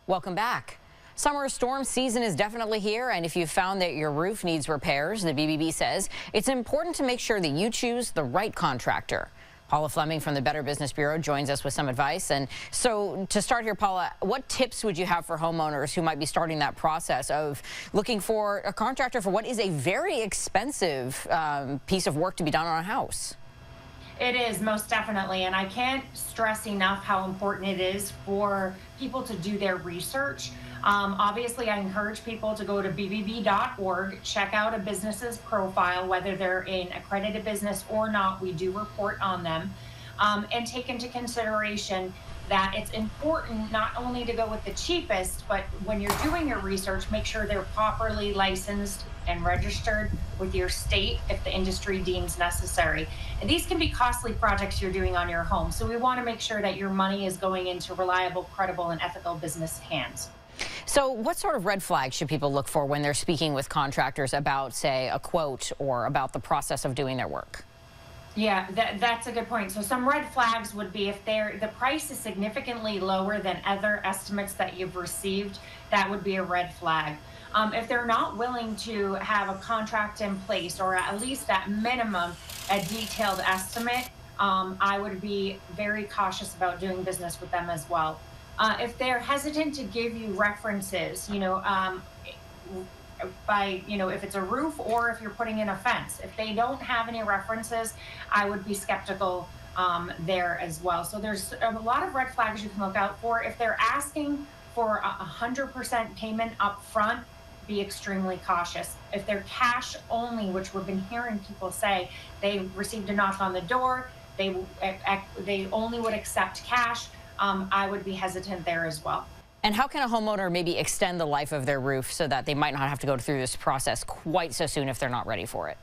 Welcome back. Summer storm season is definitely here, and if you found that your roof needs repairs, the BBB says it's important to make sure that you choose the right contractor. Paula Fleming from the Better Business Bureau joins us with some advice. And so to start here, Paula, what tips would you have for homeowners who might be starting that process of looking for a contractor for what is a very expensive piece of work to be done on a house? It is, most definitely, and I can't stress enough how important it is for people to do their research. Obviously, I encourage people to go to bbb.org, check out a business's profile, whether they're an accredited business or not. We do report on them, and take into consideration that it's important not only to go with the cheapest, but when you're doing your research, make sure they're properly licensed and registered with your state if the industry deems necessary. And these can be costly projects you're doing on your home. So we want to make sure that your money is going into reliable, credible, and ethical business hands. So what sort of red flags should people look for when they're speaking with contractors about, say, a quote or about the process of doing their work? Yeah, that's a good point. So some red flags would be if the price is significantly lower than other estimates that you've received, that would be a red flag. If they're not willing to have a contract in place, or at least at minimum a detailed estimate, I would be very cautious about doing business with them as well. If they're hesitant to give you references, if it's a roof or if you're putting in a fence, if they don't have any references, I would be skeptical there as well. So there's a lot of red flags you can look out for. If they're asking for 100% payment up front, be extremely cautious. If they're cash only, which we've been hearing people say, they received a knock on the door, they only would accept cash, I would be hesitant there as well. And how can a homeowner maybe extend the life of their roof so that they might not have to go through this process quite so soon if they're not ready for it?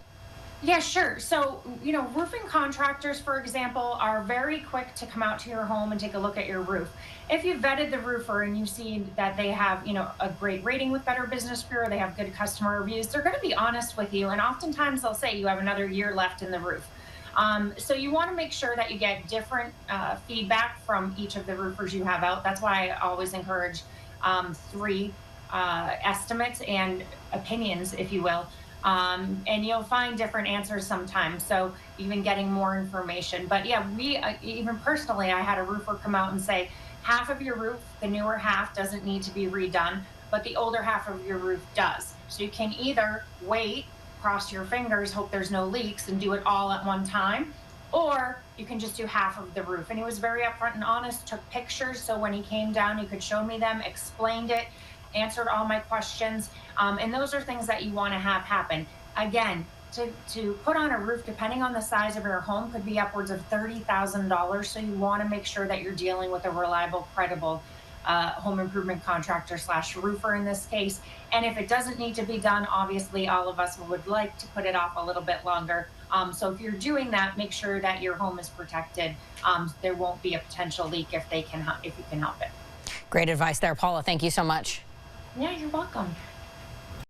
Yeah, sure. So, roofing contractors, for example, are very quick to come out to your home and take a look at your roof. If you've vetted the roofer and you see that they have, a great rating with Better Business Bureau, they have good customer reviews, they're going to be honest with you. And oftentimes they'll say you have another year left in the roof. So you want to make sure that you get different feedback from each of the roofers you have out. That's why I always encourage 3 estimates and opinions, if you will. And you'll find different answers sometimes, so even getting more information. But yeah, even personally, I had a roofer come out and say, half of your roof, the newer half, doesn't need to be redone, but the older half of your roof does. So you can either wait, cross your fingers, hope there's no leaks, and do it all at one time, or you can just do half of the roof. And he was very upfront and honest, took pictures, so when he came down, he could show me them, explained it, answered all my questions, and those are things that you want to have happen. Again, to put on a roof, depending on the size of your home, could be upwards of $30,000, so you want to make sure that you're dealing with a reliable, credible home improvement contractor / roofer in this case. And if it doesn't need to be done, obviously all of us would like to put it off a little bit longer. So if you're doing that, make sure that your home is protected. There won't be a potential leak if you can help it. Great advice there, Paula. Thank you so much. Yeah, you're welcome.